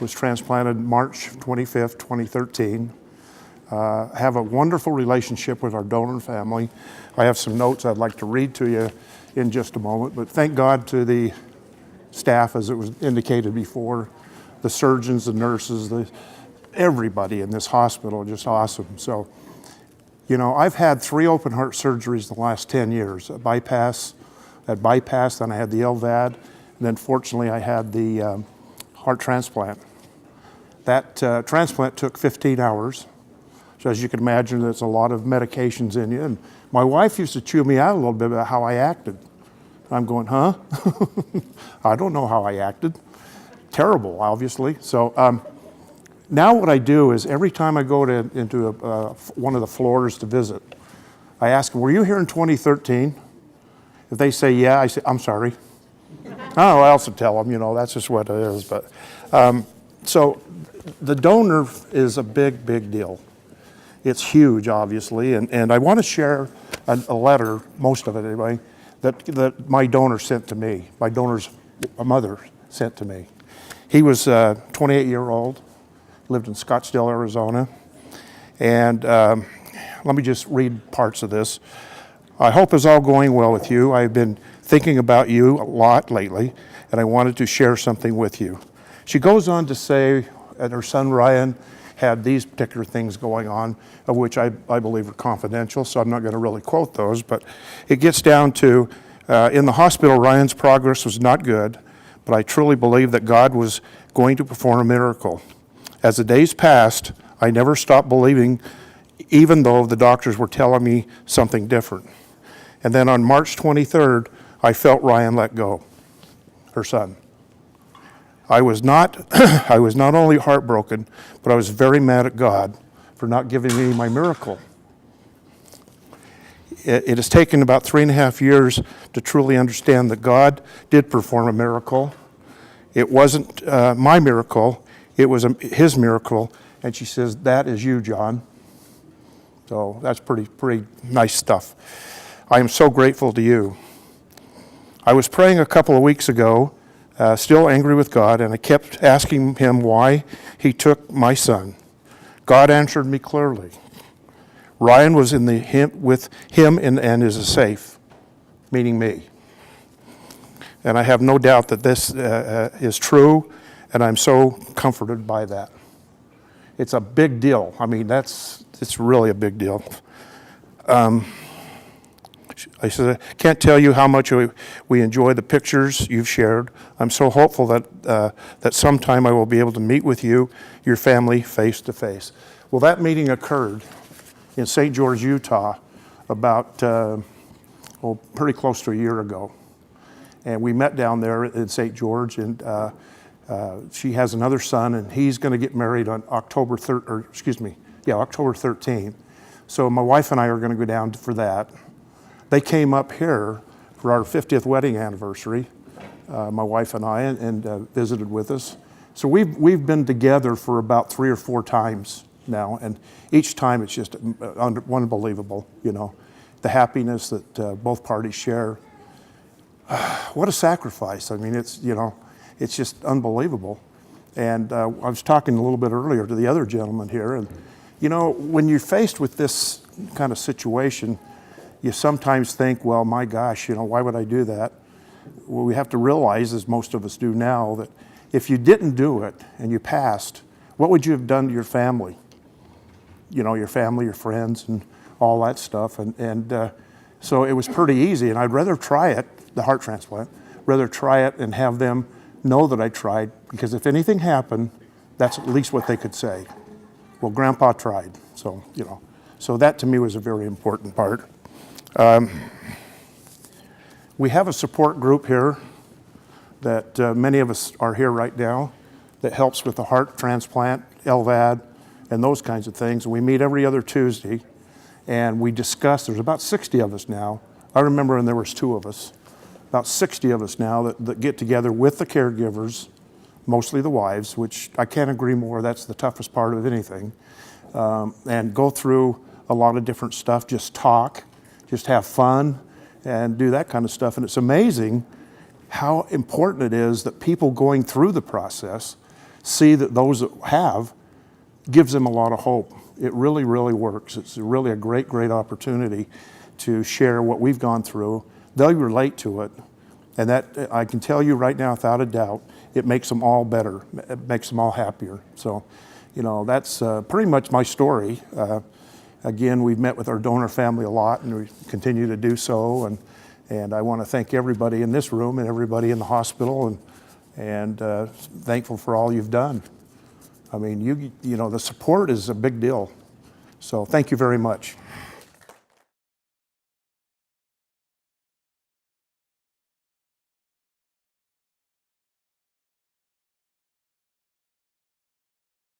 was transplanted March 25th, 2013. Have a wonderful relationship with our donor family. I have some notes I'd like to read to you in just a moment, but thank God to the staff, as it was indicated before, the surgeons, the nurses, everybody in this hospital, just awesome. So, you know, I've had 3 open heart surgeries in the last 10 years. At bypass, then I had the LVAD, and then fortunately I had the heart transplant. That transplant took 15 hours. So as you can imagine, there's a lot of medications in you. And my wife used to chew me out a little bit about how I acted. I'm going, huh? I don't know how I acted. Terrible, obviously. So now what I do is every time I go into one of the floors to visit, I ask them, were you here in 2013? If they say yeah, I say, I'm sorry. I don't know what else to tell them, you know, that's just what it is. But so the donor is a big, big deal. It's huge, obviously, and I want to share a letter, most of it anyway, that my donor sent to me, my donor's mother sent to me. He was 28-year-old, lived in Scottsdale, Arizona, and let me just read parts of this. I hope it's all going well with you. I've been thinking about you a lot lately, and I wanted to share something with you. She goes on to say that her son Ryan had these particular things going on, of which I believe are confidential, so I'm not going to really quote those, but it gets down to, in the hospital, Ryan's progress was not good, but I truly believe that God was going to perform a miracle. As the days passed, I never stopped believing, even though the doctors were telling me something different. And then on March 23rd, I felt Ryan let go, her son. I was not only heartbroken, but I was very mad at God for not giving me my miracle. It has taken about 3.5 years to truly understand that God did perform a miracle. It wasn't my miracle, it was his miracle. And she says, that is you, John. So that's pretty nice stuff. I am so grateful to you. I was praying a couple of weeks ago, still angry with God, and I kept asking him why he took my son. God answered me clearly. Ryan was with him and is safe, meaning me. And I have no doubt that this is true, and I'm so comforted by that. It's a big deal. I mean, it's really a big deal. I said, I can't tell you how much we enjoy the pictures you've shared. I'm so hopeful that sometime I will be able to meet with you, your family, face to face. Well, that meeting occurred in St. George, Utah, about pretty close to a year ago. And we met down there in St. George, and she has another son, and he's going to get married on October 13th. So my wife and I are going to go down for that. They came up here for our 50th wedding anniversary, my wife and I, and visited with us. So we've been together for about 3 or 4 times now, and each time it's just unbelievable, you know, the happiness that both parties share. What a sacrifice. I mean, it's just unbelievable. And I was talking a little bit earlier to the other gentleman here, and you know, when you're faced with this kind of situation, you sometimes think, well, my gosh, you know, why would I do that? Well, we have to realize, as most of us do now, that if you didn't do it and you passed, what would you have done to your family? You know, your family, your friends, and all that stuff. And so it was pretty easy, and I'd rather try it, the heart transplant, rather try it and have them know that I tried, because if anything happened, that's at least what they could say. Well, Grandpa tried, so, you know. So that to me was a very important part. We have a support group here that many of us are here right now that helps with the heart transplant, LVAD, and those kinds of things. We meet every other Tuesday, and we discuss. There's about 60 of us now. I remember when there was 2 of us. About 60 of us now that get together with the caregivers, mostly the wives, which I can't agree more, that's the toughest part of anything, and go through a lot of different stuff, just talk, just have fun, and do that kind of stuff. And it's amazing how important it is that people going through the process see that those that have, gives them a lot of hope. It really, really works. It's really a great, great opportunity to share what we've gone through. They'll relate to it. And that, I can tell you right now, without a doubt, it makes them all better. It makes them all happier. So, you know, that's pretty much my story. Again, we've met with our donor family a lot, and we continue to do so. And I want to thank everybody in this room and everybody in the hospital, and thankful for all you've done. I mean, you know, the support is a big deal. So thank you very much.